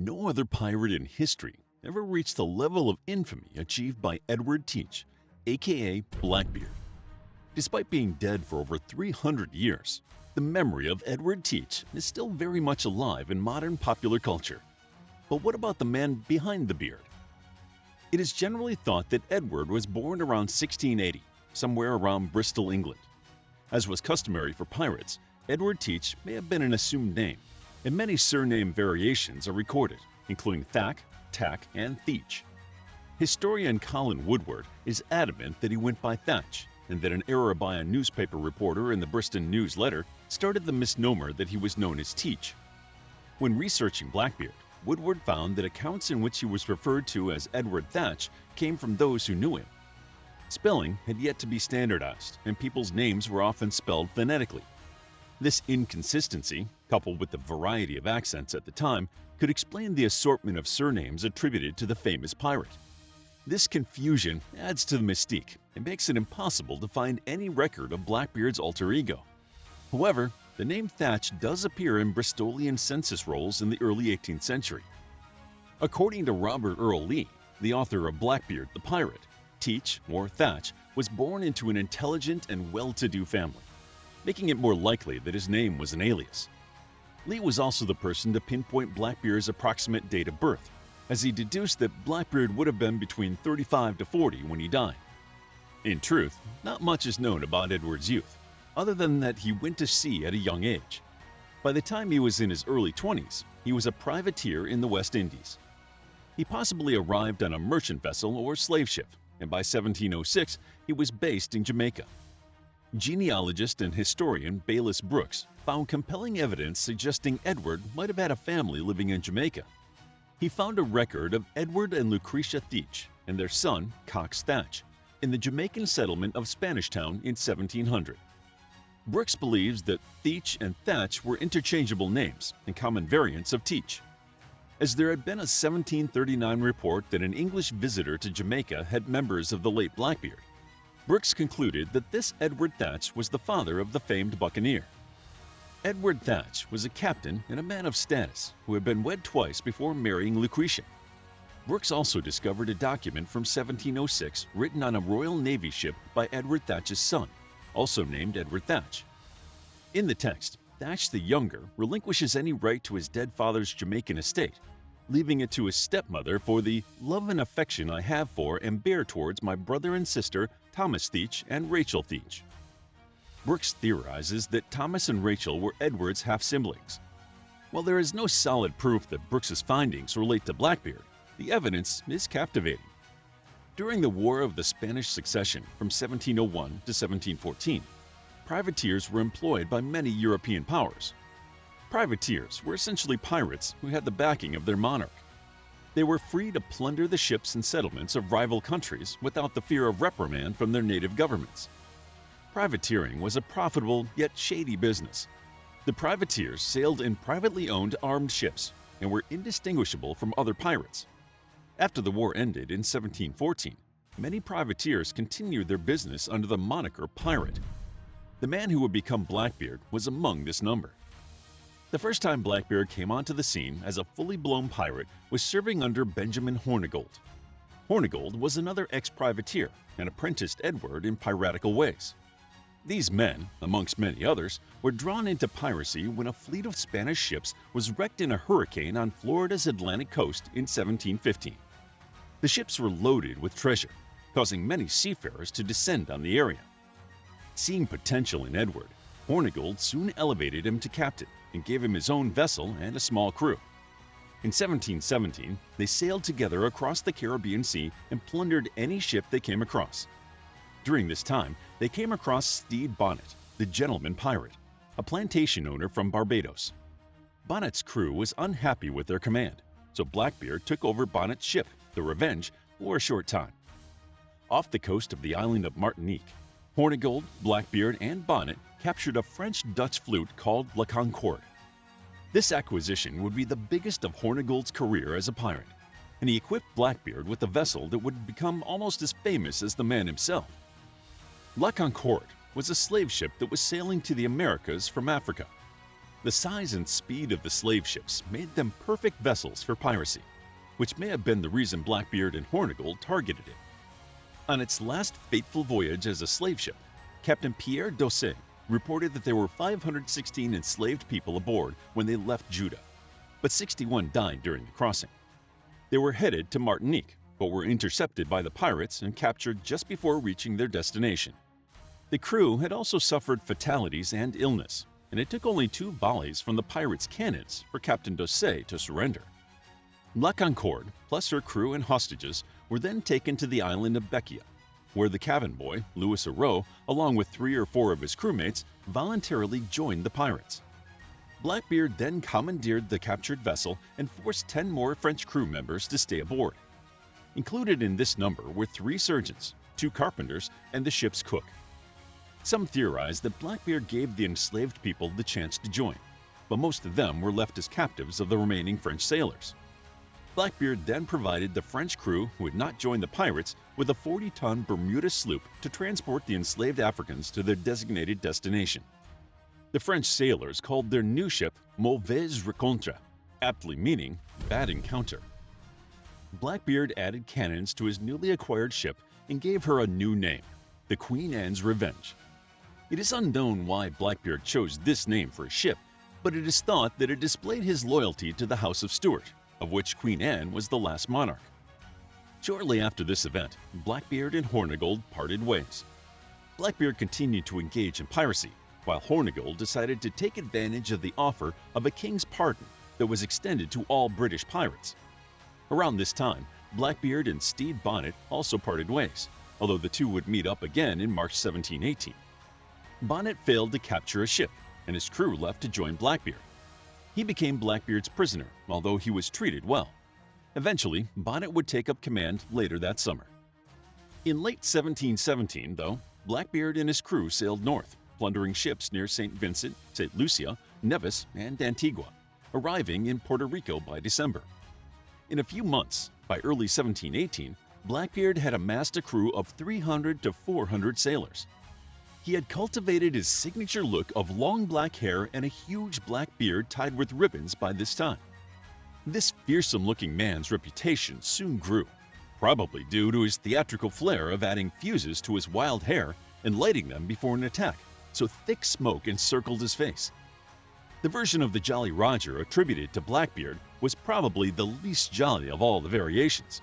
No other pirate in history ever reached the level of infamy achieved by Edward Teach, aka Blackbeard. Despite being dead for over 300 years, the memory of Edward Teach is still very much alive in modern popular culture. But what about the man behind the beard? It is generally thought that Edward was born around 1680, somewhere around Bristol, England. As was customary for pirates, Edward Teach may have been an assumed name, and many surname variations are recorded, including THACHE, TACHE, and THACHE. Historian Colin Woodward is adamant that he went by THATCH, and that an error by a newspaper reporter in the Bristol News Letter started the misnomer that he was known as Teach. When researching Blackbeard, Woodward found that accounts in which he was referred to as Edward Thatch came from those who knew him. Spelling had yet to be standardized, and people's names were often spelled phonetically. This inconsistency, coupled with the variety of accents at the time, could explain the assortment of surnames attributed to the famous pirate. This confusion adds to the mystique and makes it impossible to find any record of Blackbeard's alter ego. However, the name Thatch does appear in Bristolian census rolls in the early 18th century. According to Robert Earl Lee, the author of Blackbeard the Pirate, Teach, or Thatch, was born into an intelligent and well-to-do family, making it more likely that his name was an alias. Lee was also the person to pinpoint Blackbeard's approximate date of birth, as he deduced that Blackbeard would have been between 35 to 40 when he died. In truth, not much is known about Edward's youth, other than that he went to sea at a young age. By the time he was in his early 20s, he was a privateer in the West Indies. He possibly arrived on a merchant vessel or slave ship, and by 1706 he was based in Jamaica. Genealogist and historian Baylis Brooks found compelling evidence suggesting Edward might have had a family living in Jamaica. He found a record of Edward and Lucretia Thatch and their son, Cox Thatch, in the Jamaican settlement of Spanish Town in 1700. Brooks believes that Thatch and Thatch were interchangeable names and common variants of Teach. As there had been a 1739 report that an English visitor to Jamaica had members of the late Blackbeard, Brooks concluded that this Edward Thatch was the father of the famed buccaneer. Edward Thatch was a captain and a man of status who had been wed twice before marrying Lucretia. Brooks also discovered a document from 1706 written on a Royal Navy ship by Edward Thatch's son, also named Edward Thatch. In the text, Thatch the Younger relinquishes any right to his dead father's Jamaican estate, leaving it to his stepmother for the love and affection I have for and bear towards my brother and sister Thomas Thatch and Rachel Thatch. Brooks theorizes that Thomas and Rachel were Edward's half-siblings. While there is no solid proof that Brooks's findings relate to Blackbeard, the evidence is captivating. During the War of the Spanish Succession from 1701 to 1714, privateers were employed by many European powers. Privateers were essentially pirates who had the backing of their monarch. They were free to plunder the ships and settlements of rival countries without the fear of reprimand from their native governments. Privateering was a profitable yet shady business. The privateers sailed in privately owned armed ships and were indistinguishable from other pirates. After the war ended in 1714, many privateers continued their business under the moniker pirate. The man who would become Blackbeard was among this number. The first time Blackbeard came onto the scene as a fully blown pirate was serving under Benjamin Hornigold. Hornigold was another ex-privateer and apprenticed Edward in piratical ways. These men, amongst many others, were drawn into piracy when a fleet of Spanish ships was wrecked in a hurricane on Florida's Atlantic coast in 1715. The ships were loaded with treasure, causing many seafarers to descend on the area. Seeing potential in Edward, Hornigold soon elevated him to captain and gave him his own vessel and a small crew. In 1717, they sailed together across the Caribbean Sea and plundered any ship they came across. During this time, they came across Stede Bonnet, the gentleman pirate, a plantation owner from Barbados. Bonnet's crew was unhappy with their command, so Blackbeard took over Bonnet's ship, the Revenge, for a short time. Off the coast of the island of Martinique, Hornigold, Blackbeard, and Bonnet captured a French-Dutch flute called La Concorde. This acquisition would be the biggest of Hornigold's career as a pirate, and he equipped Blackbeard with a vessel that would become almost as famous as the man himself. La Concorde was a slave ship that was sailing to the Americas from Africa. The size and speed of the slave ships made them perfect vessels for piracy, which may have been the reason Blackbeard and Hornigold targeted it. On its last fateful voyage as a slave ship, Captain Pierre Dosset reported that there were 516 enslaved people aboard when they left Judah, but 61 died during the crossing. They were headed to Martinique, but were intercepted by the pirates and captured just before reaching their destination. The crew had also suffered fatalities and illness, and it took only 2 volleys from the pirates' cannons for Captain Dosset to surrender. La Concorde, plus her crew and hostages, were then taken to the island of Bekia, where the cabin boy, Louis Arot, along with 3 or 4 of his crewmates, voluntarily joined the pirates. Blackbeard then commandeered the captured vessel and forced 10 more French crew members to stay aboard. Included in this number were 3 surgeons, 2 carpenters, and the ship's cook. Some theorize that Blackbeard gave the enslaved people the chance to join, but most of them were left as captives of the remaining French sailors. Blackbeard then provided the French crew who had not joined the pirates with a 40-ton Bermuda sloop to transport the enslaved Africans to their designated destination. The French sailors called their new ship Mauvaise Rencontre, aptly meaning bad encounter. Blackbeard added cannons to his newly acquired ship and gave her a new name, the Queen Anne's Revenge. It is unknown why Blackbeard chose this name for his ship, but it is thought that it displayed his loyalty to the House of Stuart, of which Queen Anne was the last monarch. Shortly after this event, Blackbeard and Hornigold parted ways. Blackbeard continued to engage in piracy, while Hornigold decided to take advantage of the offer of a king's pardon that was extended to all British pirates. Around this time, Blackbeard and Stede Bonnet also parted ways, although the two would meet up again in March 1718. Bonnet failed to capture a ship, and his crew left to join Blackbeard. He became Blackbeard's prisoner, although he was treated well. Eventually, Bonnet would take up command later that summer. In late 1717, though, Blackbeard and his crew sailed north, plundering ships near St. Vincent, St. Lucia, Nevis, and Antigua, arriving in Puerto Rico by December. In a few months, by early 1718, Blackbeard had amassed a crew of 300 to 400 sailors. He had cultivated his signature look of long black hair and a huge black beard tied with ribbons by this time. This fearsome-looking man's reputation soon grew, probably due to his theatrical flair of adding fuses to his wild hair and lighting them before an attack, so thick smoke encircled his face. The version of the Jolly Roger attributed to Blackbeard was probably the least jolly of all the variations.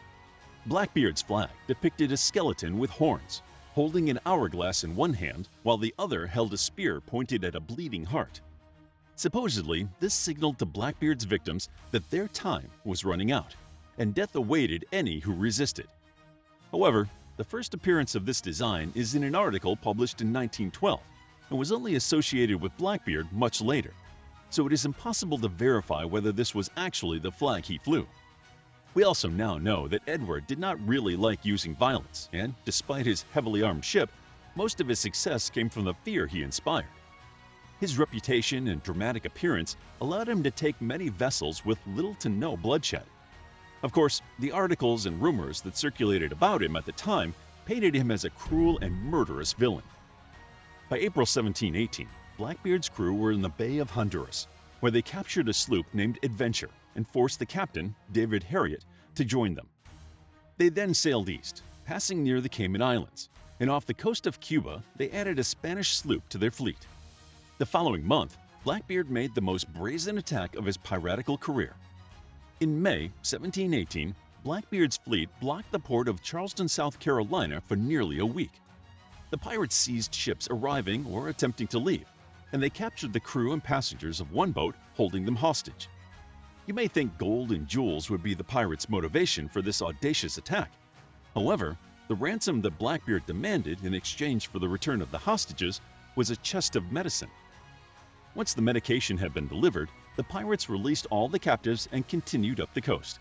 Blackbeard's flag depicted a skeleton with horns, holding an hourglass in one hand while the other held a spear pointed at a bleeding heart. Supposedly, this signaled to Blackbeard's victims that their time was running out, and death awaited any who resisted. However, the first appearance of this design is in an article published in 1912 and was only associated with Blackbeard much later, so it is impossible to verify whether this was actually the flag he flew. We also now know that Edward did not really like using violence, and despite his heavily armed ship, most of his success came from the fear he inspired. His reputation and dramatic appearance allowed him to take many vessels with little to no bloodshed. Of course, the articles and rumors that circulated about him at the time painted him as a cruel and murderous villain. By April 1718, Blackbeard's crew were in the Bay of Honduras, where they captured a sloop named Adventure and forced the captain, David Harriot, to join them. They then sailed east, passing near the Cayman Islands, and off the coast of Cuba they added a Spanish sloop to their fleet. The following month, Blackbeard made the most brazen attack of his piratical career. In May 1718, Blackbeard's fleet blocked the port of Charleston, South Carolina for nearly a week. The pirates seized ships arriving or attempting to leave, and they captured the crew and passengers of one boat, holding them hostage. You may think gold and jewels would be the pirates' motivation for this audacious attack. However, the ransom that Blackbeard demanded in exchange for the return of the hostages was a chest of medicine. Once the medication had been delivered, the pirates released all the captives and continued up the coast.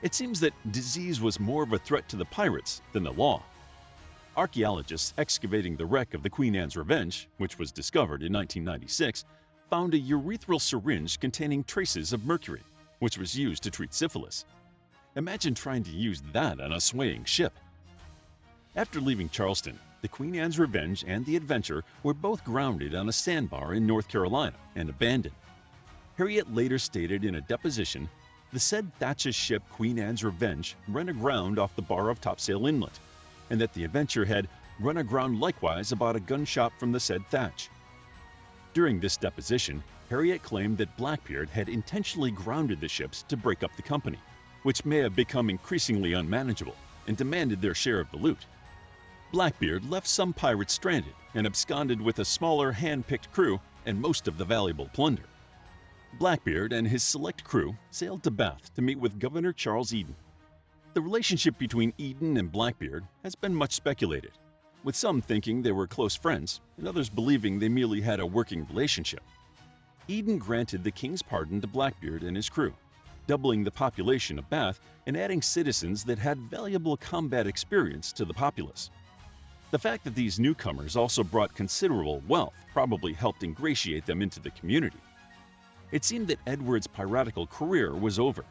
It seems that disease was more of a threat to the pirates than the law. Archaeologists excavating the wreck of the Queen Anne's Revenge, which was discovered in 1996, found a urethral syringe containing traces of mercury, which was used to treat syphilis. Imagine trying to use that on a swaying ship. After leaving Charleston, the Queen Anne's Revenge and the Adventure were both grounded on a sandbar in North Carolina and abandoned. Harriet later stated in a deposition, the said THACHE ship Queen Anne's Revenge ran aground off the bar of Topsail Inlet, and that the Adventure had run aground likewise about a gun shot from the said THACHE. During this deposition, Harriet claimed that Blackbeard had intentionally grounded the ships to break up the company, which may have become increasingly unmanageable, and demanded their share of the loot. Blackbeard left some pirates stranded and absconded with a smaller hand-picked crew and most of the valuable plunder. Blackbeard and his select crew sailed to Bath to meet with Governor Charles Eden. The relationship between Eden and Blackbeard has been much speculated, with some thinking they were close friends and others believing they merely had a working relationship. Eden granted the king's pardon to Blackbeard and his crew, doubling the population of Bath and adding citizens that had valuable combat experience to the populace. The fact that these newcomers also brought considerable wealth probably helped ingratiate them into the community. It seemed that Edward's piratical career was over.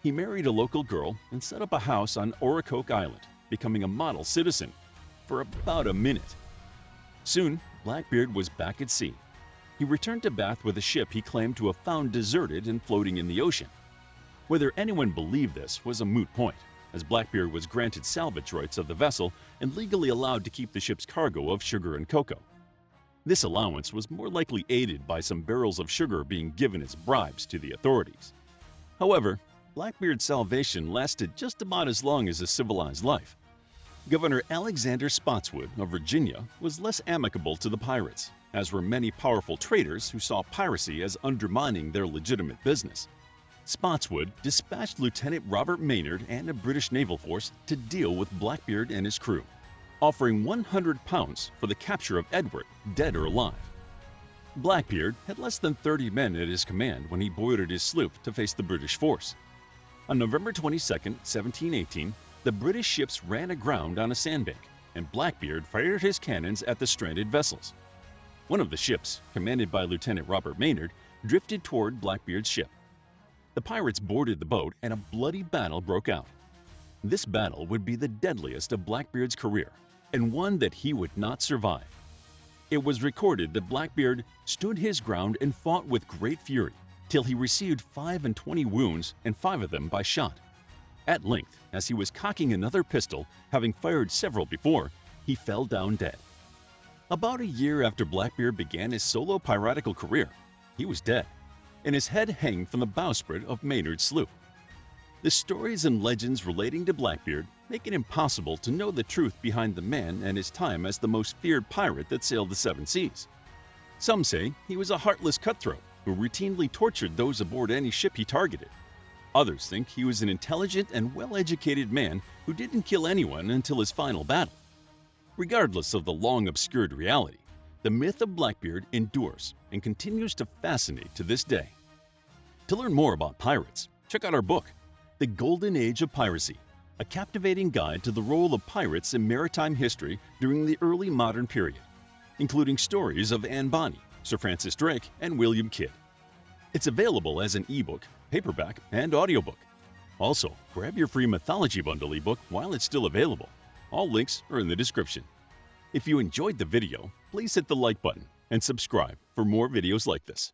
He married a local girl and set up a house on Oricoke Island, becoming a model citizen for about a minute. Soon, Blackbeard was back at sea. He returned to Bath with a ship he claimed to have found deserted and floating in the ocean. Whether anyone believed this was a moot point, as Blackbeard was granted salvage rights of the vessel and legally allowed to keep the ship's cargo of sugar and cocoa. This allowance was more likely aided by some barrels of sugar being given as bribes to the authorities. However, Blackbeard's salvation lasted just about as long as his civilized life. Governor Alexander Spotswood of Virginia was less amicable to the pirates, as were many powerful traders who saw piracy as undermining their legitimate business. Spotswood dispatched Lieutenant Robert Maynard and a British naval force to deal with Blackbeard and his crew, offering £100 for the capture of Edward, dead or alive. Blackbeard had less than 30 men at his command when he boarded his sloop to face the British force. On November 22, 1718, the British ships ran aground on a sandbank, and Blackbeard fired his cannons at the stranded vessels. One of the ships, commanded by Lieutenant Robert Maynard, drifted toward Blackbeard's ship. The pirates boarded the boat and a bloody battle broke out. This battle would be the deadliest of Blackbeard's career, and one that he would not survive. It was recorded that Blackbeard stood his ground and fought with great fury, till he received 25 wounds and 5 of them by shot. At length, as he was cocking another pistol, having fired several before, he fell down dead. About a year after Blackbeard began his solo piratical career, he was dead, and his head hanging from the bowsprit of Maynard's sloop. The stories and legends relating to Blackbeard make it impossible to know the truth behind the man and his time as the most feared pirate that sailed the 7 seas. Some say he was a heartless cutthroat who routinely tortured those aboard any ship he targeted. Others think he was an intelligent and well-educated man who didn't kill anyone until his final battle. Regardless of the long-obscured reality, the myth of Blackbeard endures and continues to fascinate to this day. To learn more about pirates, check out our book, The Golden Age of Piracy, a captivating guide to the role of pirates in maritime history during the early modern period, including stories of Anne Bonny, Sir Francis Drake, and William Kidd. It's available as an ebook, paperback, and audiobook. Also, grab your free Mythology Bundle ebook while it's still available. All links are in the description. If you enjoyed the video, please hit the like button and subscribe for more videos like this.